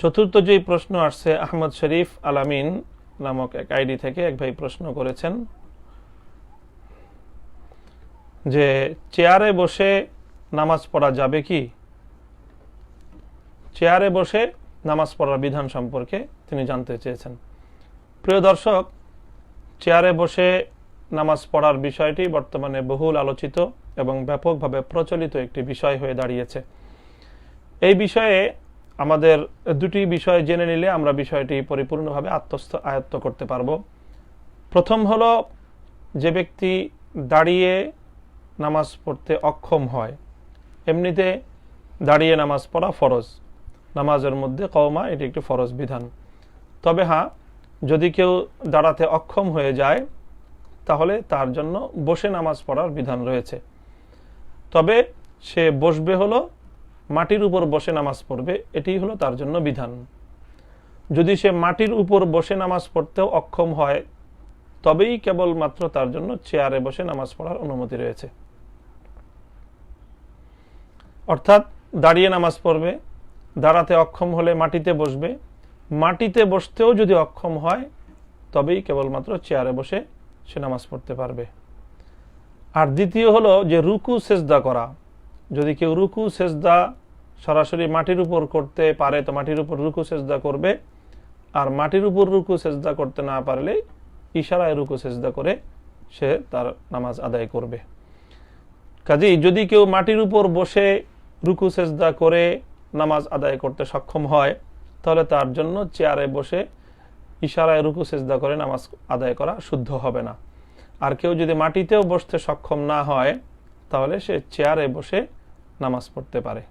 চতুর্থ যেই প্রশ্ন আসছে আহমদ শরীফ আলামিন নামক এক আইডি থেকে এক ভাই প্রশ্ন করেছেন যে চেয়ারে বসে নামাজ পড়া যাবে কি? চেয়ারে বসে নামাজ পড়ার বিধান সম্পর্কে তিনি জানতে চেয়েছেন। প্রিয় দর্শক, চেয়ারে বসে নামাজ পড়ার বিষয়টি বর্তমানে বহুল আলোচিত এবং ব্যাপকভাবে প্রচলিত একটি বিষয় হয়ে দাঁড়িয়েছে। এই বিষয়ে আমাদের দুটি বিষয় জেনে নিলে আমরা বিষয়টি পরিপূর্ণভাবে আয়ত্ত করতে পারব। প্রথম হলো, যে ব্যক্তি দাঁড়িয়ে নামাজ পড়তে অক্ষম হয়, এমনিতে দাঁড়িয়ে নামাজ পড়া ফরজ, নামাজের মধ্যে কওমা এটি একটি ফরজ বিধান। তবে হ্যাঁ, যদি কেউ দাঁড়াতে অক্ষম হয়ে যায় তাহলে তার জন্য বসে নামাজ পড়ার বিধান রয়েছে। তবে সে বসবে হলো, মাটির উপর বসে নামাজ পড়বে, এটি হলো তার জন্য বিধান। যদি সে মাটির উপর বসে নামাজ পড়তেও অক্ষম হয় তবেই কেবলমাত্র তার জন্য চেয়ারে বসে নামাজ পড়ার অনুমতি রয়েছে। অর্থাৎ দাঁড়িয়ে নামাজ পড়বে, দাঁড়াতে অক্ষম হলে মাটিতে বসবে, মাটিতে বসতেও যদি অক্ষম হয় তবেই কেবলমাত্র চেয়ারে বসে সে নামাজ পড়তে পারবে। আর দ্বিতীয় হলো যে রুকু সেজদা করা। যদি কেউ রুকু সেজদা সরাসরি মাটির উপর করতে পারে তো মাটির উপর রুকু সেজদা করবে, আর মাটির উপর রুকু সেজদা করতে না পারলে ইশারায় রুকু সেজদা করে সে তার নামাজ আদায় করবে। কাজেই যদি কেউ মাটির উপর বসে রুকু সেজদা করে নামাজ আদায় করতে সক্ষম হয় তাহলে তার জন্য চেয়ারে বসে ইশারায় রুকু সেজদা করে নামাজ আদায় করা শুদ্ধ হবে না। আর কেউ যদি মাটিতেও বসতে সক্ষম না হয় তাহলে সে চেয়ারে বসে নামাজ পড়তে পারে।